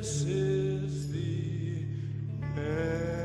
this is the end.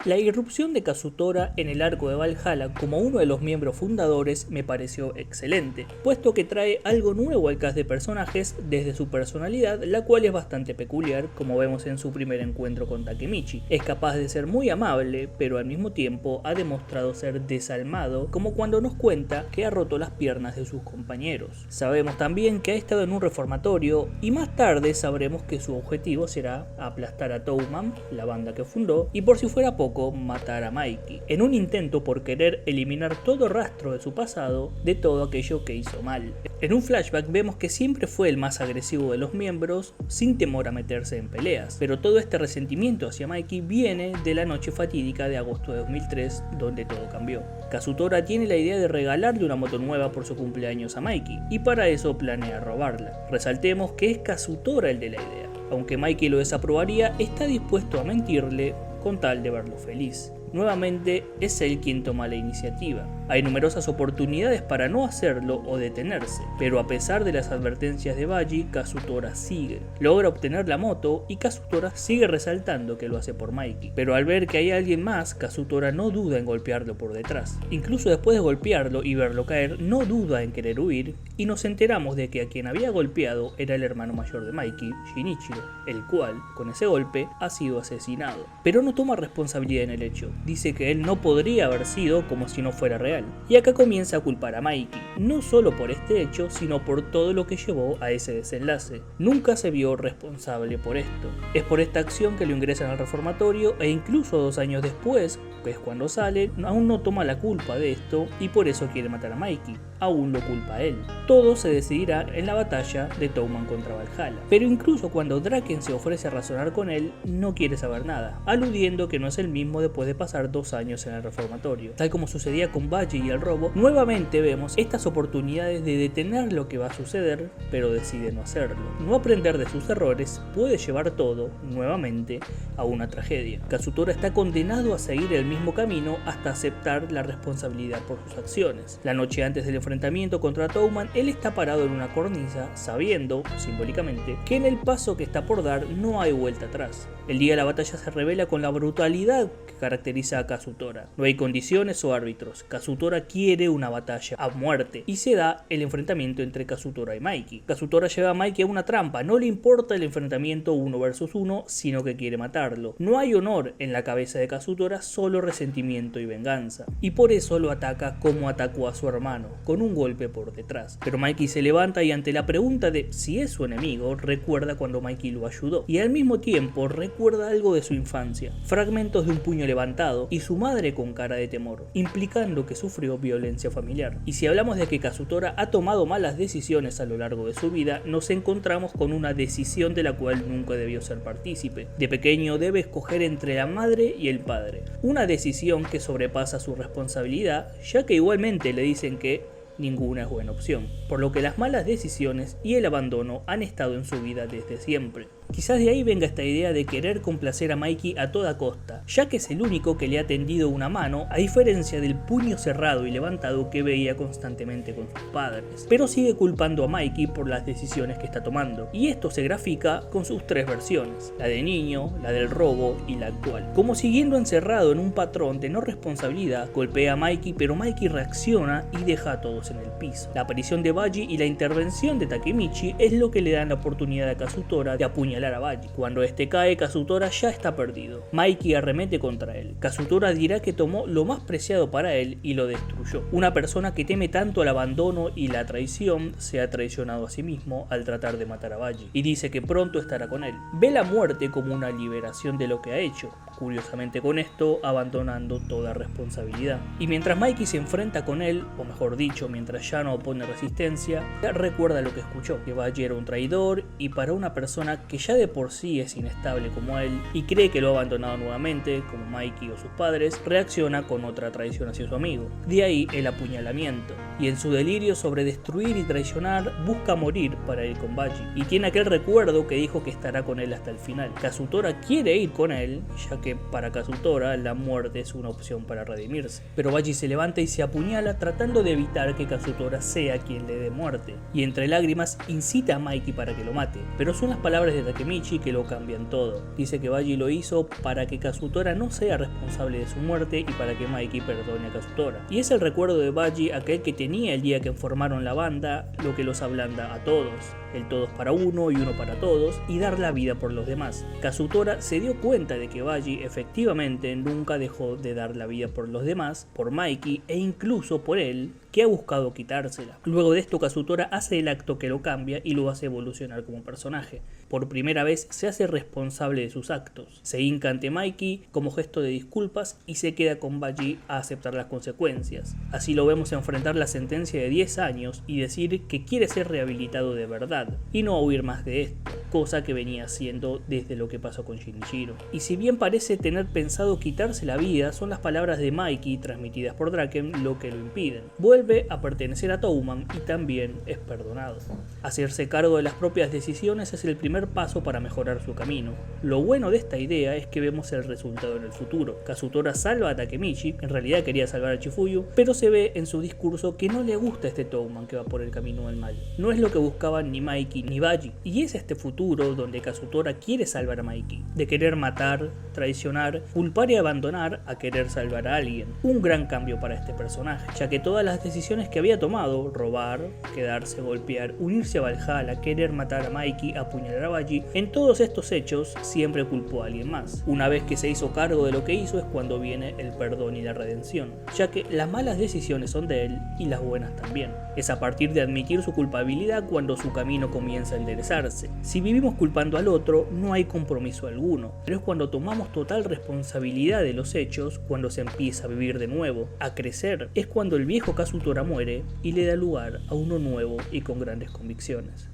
La irrupción de Kazutora en el arco de Valhalla como uno de los miembros fundadores me pareció excelente, puesto que trae algo nuevo al cast de personajes desde su personalidad, la cual es bastante peculiar, como vemos en su primer encuentro con Takemichi. Es capaz de ser muy amable, pero al mismo tiempo ha demostrado ser desalmado, como cuando nos cuenta que ha roto las piernas de sus compañeros. Sabemos también que ha estado en un reformatorio, y más tarde sabremos que su objetivo será aplastar a Touman, la banda que fundó, y por si fuera poco, matar a Mikey, en un intento por querer eliminar todo rastro de su pasado, de todo aquello que hizo mal. En un flashback vemos que siempre fue el más agresivo de los miembros, sin temor a meterse en peleas, pero todo este resentimiento hacia Mikey viene de la noche fatídica de agosto de 2003, donde todo cambió. Kazutora tiene la idea de regalarle una moto nueva por su cumpleaños a Mikey, y para eso planea robarla. Resaltemos que es Kazutora el de la idea. Aunque Mikey lo desaprobaría, está dispuesto a mentirle con tal de verlo feliz. Nuevamente es él quien toma la iniciativa. Hay numerosas oportunidades para no hacerlo o detenerse, pero a pesar de las advertencias de Baji, Kazutora sigue. Logra obtener la moto y Kazutora sigue resaltando que lo hace por Mikey, pero al ver que hay alguien más, Kazutora no duda en golpearlo por detrás. Incluso después de golpearlo y verlo caer, no duda en querer huir, y nos enteramos de que a quien había golpeado era el hermano mayor de Mikey, Shinichiro, el cual, con ese golpe, ha sido asesinado. Pero no toma responsabilidad en el hecho. Dice que él no podría haber sido como si no fuera real. Y acá comienza a culpar a Mikey, no solo por este hecho, sino por todo lo que llevó a ese desenlace. Nunca se vio responsable por esto. Es por esta acción que lo ingresan al reformatorio e incluso 2 años después, que es cuando sale, aún no toma la culpa de esto y por eso quiere matar a Mikey. Aún lo culpa a él. Todo se decidirá en la batalla de Touman contra Valhalla. Pero incluso cuando Draken se ofrece a razonar con él, no quiere saber nada, aludiendo que no es el mismo después de pasar 2 años en el reformatorio. Tal como sucedía con Baji y el robo, nuevamente vemos estas oportunidades de detener lo que va a suceder, pero decide no hacerlo. No aprender de sus errores puede llevar todo, nuevamente, a una tragedia. Kazutora está condenado a seguir el mismo camino hasta aceptar la responsabilidad por sus acciones. La noche antes del enfrentamiento contra Touman, él está parado en una cornisa, sabiendo, simbólicamente, que en el paso que está por dar no hay vuelta atrás. El día de la batalla se revela con la brutalidad que caracteriza a Kazutora. No hay condiciones o árbitros. Kazutora quiere una batalla a muerte y se da el enfrentamiento entre Kazutora y Mikey. Kazutora lleva a Mikey a una trampa, no le importa el enfrentamiento 1 versus 1, sino que quiere matarlo. No hay honor en la cabeza de Kazutora, solo resentimiento y venganza. Y por eso lo ataca como atacó a su hermano, con un golpe por detrás. Pero Mikey se levanta y ante la pregunta de si es su enemigo, recuerda cuando Mikey lo ayudó. Y al mismo tiempo recuerda algo de su infancia, fragmentos de un puño levantado y su madre con cara de temor, implicando que sufrió violencia familiar. Y si hablamos de que Kazutora ha tomado malas decisiones a lo largo de su vida, nos encontramos con una decisión de la cual nunca debió ser partícipe. De pequeño debe escoger entre la madre y el padre, una decisión que sobrepasa su responsabilidad, ya que igualmente le dicen que ninguna es buena opción, por lo que las malas decisiones y el abandono han estado en su vida desde siempre. Quizás de ahí venga esta idea de querer complacer a Mikey a toda costa, ya que es el único que le ha tendido una mano, a diferencia del puño cerrado y levantado que veía constantemente con sus padres. Pero sigue culpando a Mikey por las decisiones que está tomando, y esto se grafica con sus 3 versiones, la de niño, la del robo y la actual. Como siguiendo encerrado en un patrón de no responsabilidad, golpea a Mikey, pero Mikey reacciona y deja a todos en el piso. La aparición de Baji y la intervención de Takemichi es lo que le dan la oportunidad a Kazutora de apuñalar a Baji. Cuando este cae, Kazutora ya está perdido. Mikey arremete contra él. Kazutora dirá que tomó lo más preciado para él y lo destruyó. Una persona que teme tanto al abandono y la traición se ha traicionado a sí mismo al tratar de matar a Baji, y dice que pronto estará con él. Ve la muerte como una liberación de lo que ha hecho, curiosamente con esto abandonando toda responsabilidad. Y mientras Mikey se enfrenta con él, o mejor dicho, mientras ya no opone resistencia, recuerda lo que escuchó, que Baji era un traidor y para una persona que ya ya de por sí es inestable como él y cree que lo ha abandonado nuevamente, como Mikey o sus padres, reacciona con otra traición hacia su amigo. De ahí el apuñalamiento. Y en su delirio sobre destruir y traicionar, busca morir para ir con Baji. Y tiene aquel recuerdo que dijo que estará con él hasta el final. Kazutora quiere ir con él, ya que para Kazutora la muerte es una opción para redimirse. Pero Baji se levanta y se apuñala tratando de evitar que Kazutora sea quien le dé muerte. Y entre lágrimas incita a Mikey para que lo mate. Pero son las palabras de Takemichi que lo cambian todo. Dice que Baji lo hizo para que Kazutora no sea responsable de su muerte y para que Mikey perdone a Kazutora. Y es el recuerdo de Baji aquel que tenía el día que formaron la banda, lo que los ablanda a todos. El todos para uno y uno para todos, y dar la vida por los demás. Kazutora se dio cuenta de que Baji efectivamente nunca dejó de dar la vida por los demás, por Mikey e incluso por él, que ha buscado quitársela. Luego de esto, Kazutora hace el acto que lo cambia y lo hace evolucionar como personaje. Por primera vez se hace responsable de sus actos. Se hinca ante Mikey como gesto de disculpas y se queda con Baji a aceptar las consecuencias. Así lo vemos enfrentar la sentencia de 10 años y decir que quiere ser rehabilitado de verdad y no huir más de esto, cosa que venía haciendo desde lo que pasó con Shinichiro. Y si bien parece tener pensado quitarse la vida, son las palabras de Mikey transmitidas por Draken lo que lo impiden. Vuelve a pertenecer a Toman y también es perdonado. Hacerse cargo de las propias decisiones es el primer paso para mejorar su camino. Lo bueno de esta idea es que vemos el resultado en el futuro. Kazutora salva a Takemichi, en realidad quería salvar a Chifuyu, pero se ve en su discurso que no le gusta este Toman que va por el camino del mal. No es lo que buscaban ni Mikey ni Baji, y es este futuro donde Kazutora quiere salvar a Mikey, de querer matar, traicionar, culpar y abandonar a querer salvar a alguien. Un gran cambio para este personaje, ya que todas las decisiones que había tomado, robar, quedarse, golpear, unirse a Valhalla, querer matar a Mikey, apuñalar a Baji, en todos estos hechos siempre culpó a alguien más. Una vez que se hizo cargo de lo que hizo es cuando viene el perdón y la redención, ya que las malas decisiones son de él y las buenas también. Es a partir de admitir su culpabilidad cuando su camino comienza a enderezarse. Si vivimos culpando al otro, no hay compromiso alguno, pero es cuando tomamos total responsabilidad de los hechos, cuando se empieza a vivir de nuevo, a crecer. Es cuando el viejo Kazutora muere y le da lugar a uno nuevo y con grandes convicciones.